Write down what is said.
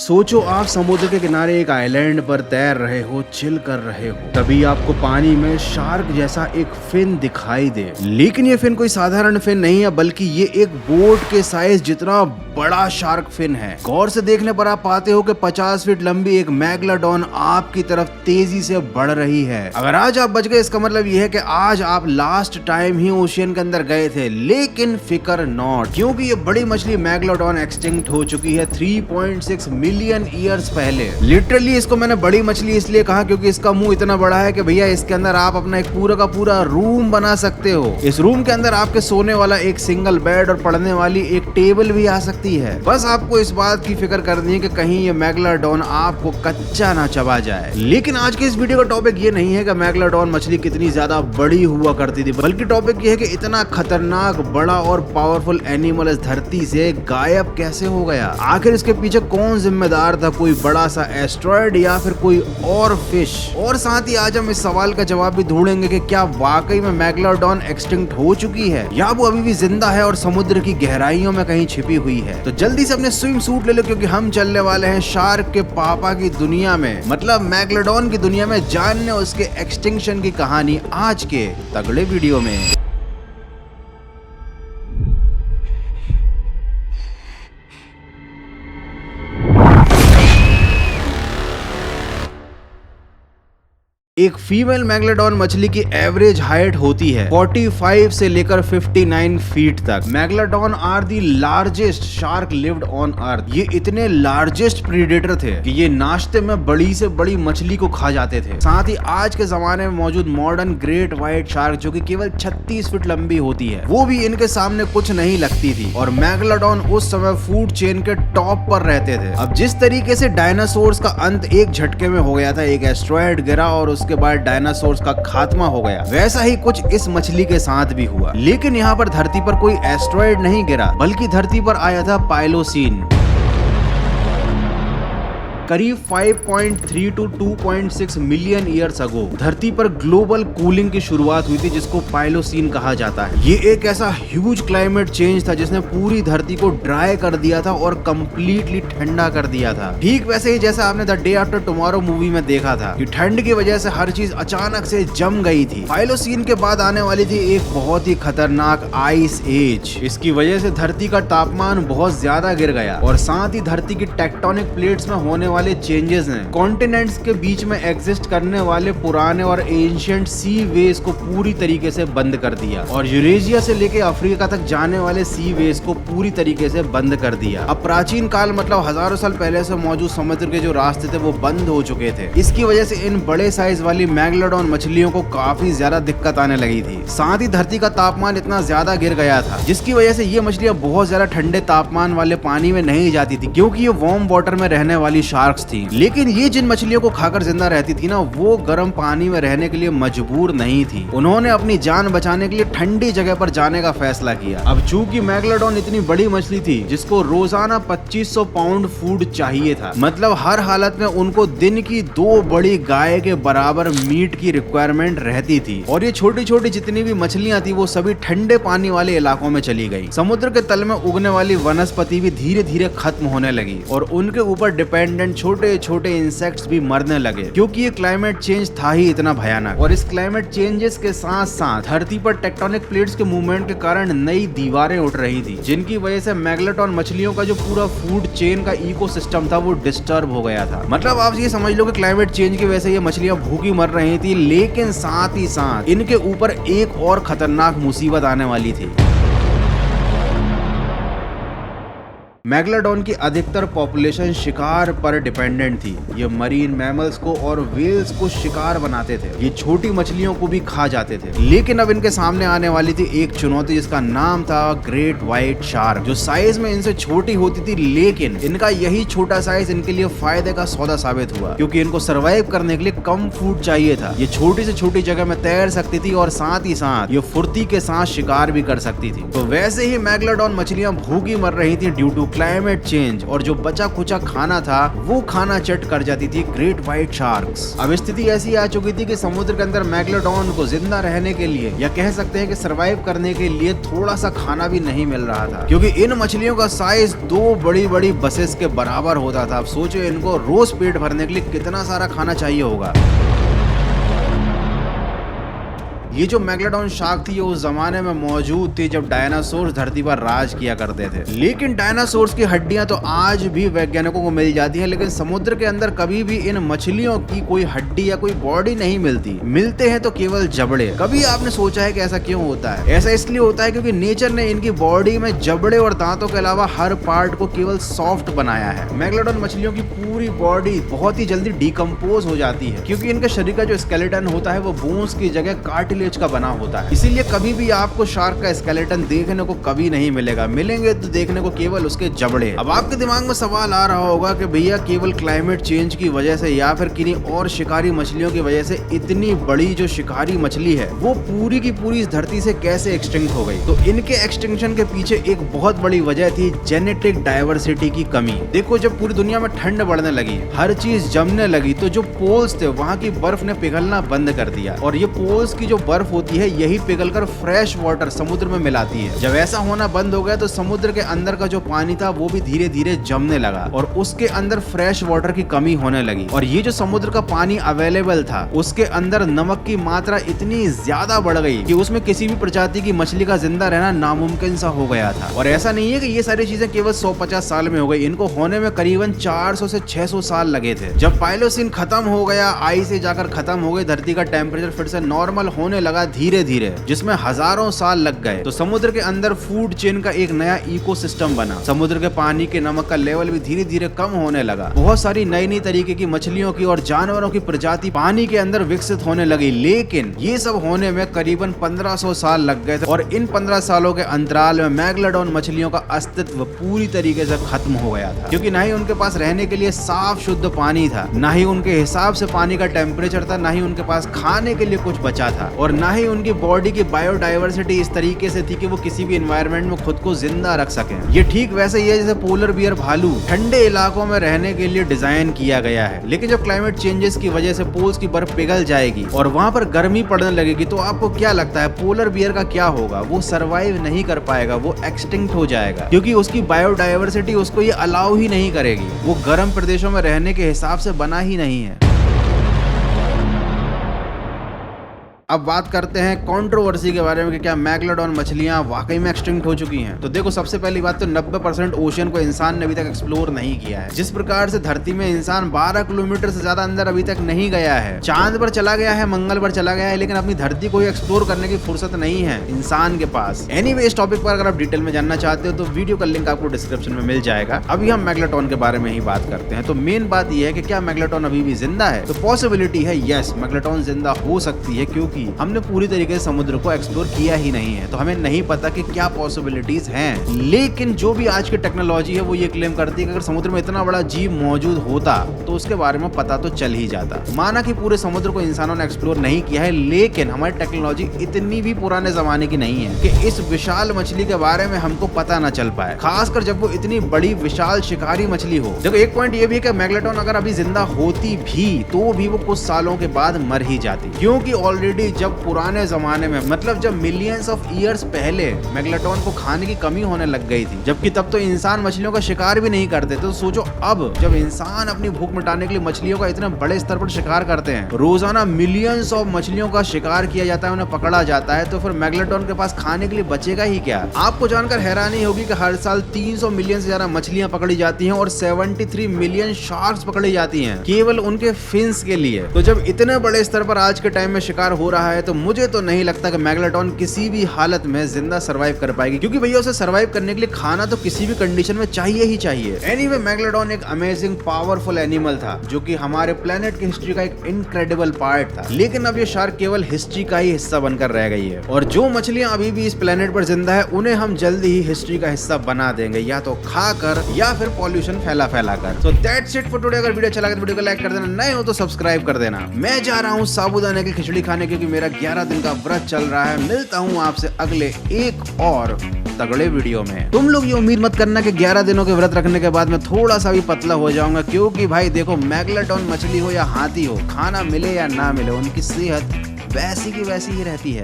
सोचो आप समुद्र के किनारे एक आइलैंड पर तैर रहे हो, चिल कर रहे हो, तभी आपको पानी में शार्क जैसा एक फिन दिखाई दे। लेकिन ये फिन कोई साधारण फिन नहीं है, बल्कि ये एक बोट के साइज जितना बड़ा शार्क फिन है। गौर से देखने पर आप पाते हो कि 50 फीट लंबी एक मैगलाडॉन आपकी तरफ तेजी से बढ़ रही है। अगर आज आप बच गए, इसका मतलब ये है कि आज आप लास्ट टाइम ही ओशियन के अंदर गए थे। लेकिन फिकर नॉट, क्योंकि ये बड़ी मछली मैगलाडॉन एक्सटिंक्ट हो चुकी है 3.6 मिलियन ईयर्स पहले। लिटरली इसको मैंने बड़ी मछली इसलिए कहा क्योंकि इसका मुंह इतना बड़ा है कि भैया इसके अंदर आप अपना एक पूरा का पूरा रूम बना सकते हो। इस रूम के अंदर आपके सोने वाला एक सिंगल बेड और पढ़ने वाली एक टेबल भी आ सकती है। बस आपको इस बात की फिक्र करनी है कि कहीं ये मैगलाडॉन आपको कच्चा ना चबा जाए। लेकिन आज के इस वीडियो का टॉपिक ये नहीं है कि मैगलाडॉन मछली कितनी ज्यादा बड़ी हुआ करती थी, बल्कि टॉपिक ये है कि इतना खतरनाक, बड़ा और पावरफुल एनिमल इस धरती से गायब कैसे हो गया। आखिर इसके पीछे कौन जिम्मेदार था, कोई बड़ा सा एस्ट्रॉयड या फिर कोई और फिश। और साथ ही आज हम इस सवाल का जवाब भी ढूंढेंगे कि क्या वाकई में मैगलाडॉन एक्सटिंक्ट हो चुकी है या वो अभी भी जिंदा है और समुद्र की गहराइयों में कहीं छिपी हुई है। तो जल्दी से अपने स्विम सूट ले लो, क्योंकि हम चलने वाले हैं शार्क के पापा की दुनिया में, मतलब मैगलाडॉन की दुनिया में, जानने उसके एक्सटिंक्शन की कहानी आज के तगड़े वीडियो में। एक फीमेल मैगलाडॉन मछली की एवरेज हाइट होती है 45 से लेकर 59 फीट तक। Megalodon are the largest shark lived on earth. ये इतने लार्जेस्ट प्रीडेटर थे कि ये नाश्ते में बड़ी से बड़ी मछली को खा जाते थे। साथ ही आज के जमाने में मौजूद मॉडर्न ग्रेट व्हाइट शार्क, जो कि केवल 36 फीट लंबी होती है, वो भी इनके सामने कुछ नहीं लगती थी। और मैगलाडॉन उस समय फूड चेन के टॉप पर रहते थे। अब जिस तरीके से डायनासोर्स का अंत एक झटके में हो गया था, एक एस्ट्रॉयड गिरा और उसके बाद डायनासोर्स का खात्मा हो गया, वैसा ही कुछ इस मछली के साथ भी हुआ। लेकिन यहाँ पर धरती पर कोई एस्ट्रॉयड नहीं गिरा, बल्कि धरती पर आया था पाइलोसीन। करीब 5.3 to 2.6 मिलियन ईयर्स अगो धरती पर ग्लोबल कूलिंग की शुरुआत हुई थी, जिसको पाइलोसीन कहा जाता है। ये एक ऐसा ह्यूज क्लाइमेट चेंज था जिसने पूरी धरती को ड्राई कर दिया था और कंप्लीटली ठंडा कर दिया था। ठीक वैसे ही जैसा आपने the day after tomorrow movie में देखा था कि ठंड की वजह से हर चीज अचानक से जम गई थी। पाइलोसीन के बाद आने वाली थी एक बहुत ही खतरनाक आइस एज। इसकी वजह से धरती का तापमान बहुत ज्यादा गिर गया और साथ ही धरती की टेक्टोनिक प्लेट्स में होने वाले चेंजेस ने कॉन्टिनेंट्स के बीच में एग्जिस्ट करने वाले पुराने और एंशिएंट सी वेज को पूरी तरीके से बंद कर दिया और यूरेशिया से लेके अफ्रीका तक जाने वाले सी वेज को पूरी तरीके से बंद कर दिया। अब प्राचीन काल मतलब हजारों साल पहले से मौजूद समुद्र के जो रास्ते थे वो बंद हो चुके थे। इसकी वजह से इन बड़े साइज वाली मैगलाडॉन मछलियों को काफी ज्यादा दिक्कत आने लगी थी। साथ ही धरती का तापमान इतना ज्यादा गिर गया था जिसकी वजह से ये मछलियां बहुत ज्यादा ठंडे तापमान वाले पानी में नहीं जाती थी, क्योंकि ये वार्म वाटर में रहने वाली शार्क्स थी। लेकिन ये जिन मछलियों को खाकर जिंदा रहती थी ना, वो गर्म पानी में रहने के लिए मजबूर नहीं थी। उन्होंने अपनी जान बचाने के लिए ठंडी जगह पर जाने का फैसला किया। अब चूंकि मैगलाडॉन इतनी बड़ी मछली थी जिसको रोजाना 2500 पाउंड फूड चाहिए था, मतलब हर हालत में उनको दिन की 2 बड़ी गाय के बराबर मीट की रिक्वायरमेंट रहती थी। और ये छोटी छोटी जितनी भी मछलियां थी वो सभी ठंडे पानी वाले इलाकों में चली गई। समुद्र के तल में उगने वाली वनस्पति भी धीरे धीरे खत्म होने लगी और उनके ऊपर डिपेंडेंट छोटे छोटे इंसेक्ट्स भी मरने लगे, क्योंकि ये क्लाइमेट चेंज था ही इतना भयानक। और इस क्लाइमेट चेंजेस के साथ साथ धरती पर टेक्टोनिक प्लेट्स के मूवमेंट के कारण नई दीवारें उठ रही थी, जिनकी वजह से मैगलाडॉन मछलियों का जो पूरा फूड चेन का इकोसिस्टम था वो डिस्टर्ब हो गया था। मतलब आप ये समझ लो कि क्लाइमेट चेंज की वजह से ये मछलियां भूखी मर रही थी, लेकिन साथ ही साथ इनके ऊपर एक और खतरनाक मुसीबत आने वाली थी। मैगलाडॉन की अधिकतर पॉपुलेशन शिकार पर डिपेंडेंट थी। ये मरीन मैमल्स को और व्हेल्स को शिकार बनाते थे। ये छोटी मछलियों को भी खा जाते थे। लेकिन अब इनके सामने आने वाली थी एक चुनौती जिसका नाम था ग्रेट व्हाइट शार्क, जो साइज में इनसे छोटी होती थी, लेकिन इनका यही छोटा साइज इनके लिए फायदे का सौदा साबित हुआ, क्योंकि इनको सर्वाइव करने के लिए कम फूड चाहिए था। ये छोटी से छोटी जगह में तैर सकती थी और साथ ही साथ ये फुर्ती के साथ शिकार भी कर सकती थी। तो वैसे ही मैगलाडॉन मछलियां भूखी मर रही थी ड्यू टू क्लाइमेट चेंज और जो बचा खुचा खाना था वो खाना चट कर जाती थी ग्रेट व्हाइट शार्क्स। अब स्थिति ऐसी आ चुकी थी कि समुद्र के अंदर मेगलोडॉन को जिंदा रहने के लिए या कह सकते हैं कि सरवाइव करने के लिए थोड़ा सा खाना भी नहीं मिल रहा था, क्योंकि इन मछलियों का साइज 2 बड़ी बड़ी बसेस के बराबर होता था। अब सोचो इनको रोज पेट भरने के लिए कितना सारा खाना चाहिए होगा। ये जो मेगलोडॉन शार्क थी ये उस जमाने में मौजूद थी जब डायनासोर्स धरती पर राज किया करते थे। लेकिन डायनासोर्स की हड्डियां तो आज भी वैज्ञानिकों को मिल जाती हैं, लेकिन समुद्र के अंदर कभी भी इन मछलियों की कोई हड्डी या कोई बॉडी नहीं मिलती। मिलते हैं तो केवल जबड़े। कभी आपने सोचा है कि ऐसा क्यों होता है? ऐसा इसलिए होता है क्योंकि नेचर ने इनकी बॉडी में जबड़े और दांतों के अलावा हर पार्ट को केवल सॉफ्ट बनाया है। मेगलोडॉन मछलियों की पूरी बॉडी बहुत ही जल्दी डिकम्पोज हो जाती है, क्योंकि इनके शरीर का जो स्केलेटन होता है वो बोन्स की जगह कार्टिलेज का बना होता है। इसीलिए कभी भी आपको शार्क का स्केलेटन देखने को कभी नहीं मिलेगा, मिलेंगे तो देखने को केवल उसके जबड़े। अब आपके दिमाग में सवाल आ रहा होगा कि भैया केवल क्लाइमेट चेंज की वजह से या फिर किन्हीं और शिकारी मछलियों की वजह से इतनी बड़ी जो शिकारी मछली है वो पूरी की पूरी इस धरती से कैसे एक्सटिंक्ट हो गई? तो इनके एक्सटिंक्शन के पीछे एक बहुत बड़ी वजह थी जेनेटिक डाइवर्सिटी की कमी। देखो जब पूरी दुनिया में ठंड बढ़ने लगी, हर चीज जमने लगी, तो जो पोल्स थे वहाँ की बर्फ ने पिघलना बंद कर दिया, और ये पोल्स की जो बर्फ होती है यही पिघलकर फ्रेश वाटर समुद्र में मिलाती है। जब ऐसा होना बंद हो गया तो समुद्र के अंदर का जो पानी था वो भी धीरे धीरे जमने लगा और उसके अंदर फ्रेश वाटर की कमी होने लगी। और ये जो समुद्र का पानी अवेलेबल था उसके अंदर नमक की मात्रा इतनी ज्यादा बढ़ गई कि उसमें किसी भी प्रजाति की मछली का जिंदा रहना नामुमकिन सा हो गया था। और ऐसा नहीं है कि ये सारी चीजें केवल 150 साल में हो गई, इनको होने में करीबन 400 से 600 साल लगे थे। जब पाइलोसीन खत्म हो गया, आइस से जाकर खत्म हो गई, धरती का टेम्परेचर फिर से नॉर्मल होने लगा धीरे धीरे, जिसमें हजारों साल लग गए, तो समुद्र के अंदर फूड चेन का एक नया इकोसिस्टम बना। समुद्र के पानी के नमक का लेवल भी धीरे धीरे कम होने लगा। बहुत सारी नई नई तरीके की मछलियों की और जानवरों की प्रजाति पानी के अंदर विकसित होने लगी। लेकिन ये सब होने में करीबन 1500 साल लग गए थे, और इन 15 सालों के अंतराल में मेगलोडॉन मछलियों का अस्तित्व पूरी तरीके से खत्म हो गया था, क्योंकि ना ही उनके पास रहने के लिए साफ शुद्ध पानी था, ना ही उनके हिसाब से पानी का टेम्परेचर था, ना ही उनके पास खाने के लिए कुछ बचा था, और ना ही उनकी बॉडी की बायोडाइवर्सिटी इस तरीके से थी कि वो किसी भी एनवायरनमेंट में खुद को जिंदा रख सके। ये ठीक वैसे ही है जैसे पोलर बियर भालू ठंडे इलाकों में रहने के लिए डिजाइन किया गया है, लेकिन जब क्लाइमेट चेंजेस की वजह से पोल्स की बर्फ पिघल जाएगी और वहां पर गर्मी पड़ने लगेगी, तो आपको क्या लगता है पोलर बियर का क्या होगा? वो सरवाइव नहीं कर पाएगा, वो एक्सटिंक्ट हो जाएगा, क्योंकि उसकी बायोडाइवर्सिटी उसको ये अलाउ ही नहीं करेगी। वो गर्म प्रदेशों में रहने के हिसाब से बना ही नहीं है। अब बात करते हैं कंट्रोवर्सी के बारे में कि क्या मेगलोडॉन मछलियां वाकई में एक्सटिंक्ट हो चुकी हैं। तो देखो सबसे पहली बात तो 90% ओशन को इंसान ने अभी तक एक्सप्लोर नहीं किया है। जिस प्रकार से धरती में इंसान 12 किलोमीटर से ज्यादा अंदर अभी तक नहीं गया है, चांद पर चला गया है, मंगल पर चला गया है, लेकिन अपनी धरती को एक्सप्लोर करने की फुर्सत नहीं है इंसान के पास। एनीवे इस टॉपिक पर अगर आप डिटेल में जानना चाहते हो तो वीडियो का लिंक आपको डिस्क्रिप्शन में मिल जाएगा। अभी हम मेगलोडॉन के बारे में ही बात करते हैं। तो मेन बात यह है कि क्या मेगलोडॉन अभी भी जिंदा है? तो पॉसिबिलिटी है, यस, मेगलोडॉन जिंदा हो सकती है, क्योंकि हमने पूरी तरीके से समुद्र को एक्सप्लोर किया ही नहीं है, तो हमें नहीं पता कि क्या पॉसिबिलिटीज हैं। लेकिन जो भी आज की टेक्नोलॉजी है वो ये क्लेम करती है कि अगर समुद्र में इतना बड़ा जीव मौजूद होता तो उसके बारे में पता तो चल ही जाता। माना कि पूरे समुद्र को इंसानों ने एक्सप्लोर नहीं किया है, लेकिन हमारी टेक्नोलॉजी इतनी भी पुराने जमाने की नहीं है कि इस विशाल मछली के बारे में हमको पता न चल पाए, खासकर जब वो इतनी बड़ी विशाल शिकारी मछली हो। देखो एक पॉइंट ये भी है कि मेगलोडॉन अगर अभी जिंदा होती भी तो भी वो कुछ सालों के बाद मर ही जाती, क्योंकि ऑलरेडी जब पुराने जमाने में, मतलब जब मिलियंस ऑफ ईयर्स पहले मेगलोडॉन को खाने की कमी होने लग गई थी, जबकि तब तो इंसान मछलियों का शिकार भी नहीं करते थे। तो सोचो अब जब इंसान अपनी भूख मिटाने के लिए मछलियों का इतने बड़े स्तर पर शिकार करते हैं, रोजाना मिलियंस ऑफ मछलियों का शिकार किया जाता है, उन्हें पकड़ा जाता है, तो फिर मेगलोडॉन के पास खाने के लिए बचेगा ही क्या? आपको जानकर हैरानी होगी कि हर साल 300 मिलियन से ज्यादा मछलियां पकड़ी जाती हैं और 73 मिलियन शार्क्स पकड़ी जाती हैं केवल उनके फिन्स के लिए। तो जब इतने बड़े स्तर पर आज के टाइम में शिकार हो रहा है तो मुझे तो नहीं लगता कि मेगलोडॉन किसी भी हालत में जिंदा सरवाइव कर पाएगी, क्योंकि भैया उसे सरवाइव करने के लिए खाना तो किसी भी कंडीशन में चाहिए ही चाहिए। एनीवे मेगलोडॉन एक अमेजिंग पावरफुल एनिमल था जो कि हमारे प्लेनेट की हिस्ट्री का एक इनक्रेडिबल पार्ट था, लेकिन अब ये शार्क केवल हिस्ट्री का ही हिस्सा बनकर रह गई है। और जो मछलियां अभी भी इस प्लेनेट पर जिंदा है उन्हें हम जल्दी ही हिस्ट्री का हिस्सा बना देंगे, या तो खाकर या फिर पॉल्यूशन फैला कर। So that's it for today. अगर वीडियो अच्छा लगा तो वीडियो को लाइक कर देना, नए हो तो सब्सक्राइब कर देना। मैं जा रहा हूँ साबूदाने की खिचड़ी खाने, क्योंकि मेरा 11 दिन का व्रत चल रहा है। मिलता हूँ आपसे अगले एक और तगड़े वीडियो में। तुम लोग ये उम्मीद मत करना कि 11 दिनों के व्रत रखने के बाद मैं थोड़ा सा भी पतला हो जाऊंगा, क्योंकि भाई देखो, मैगलेटॉन मछली हो या हाथी हो, खाना मिले या ना मिले, उनकी सेहत वैसी की वैसी ही रहती है।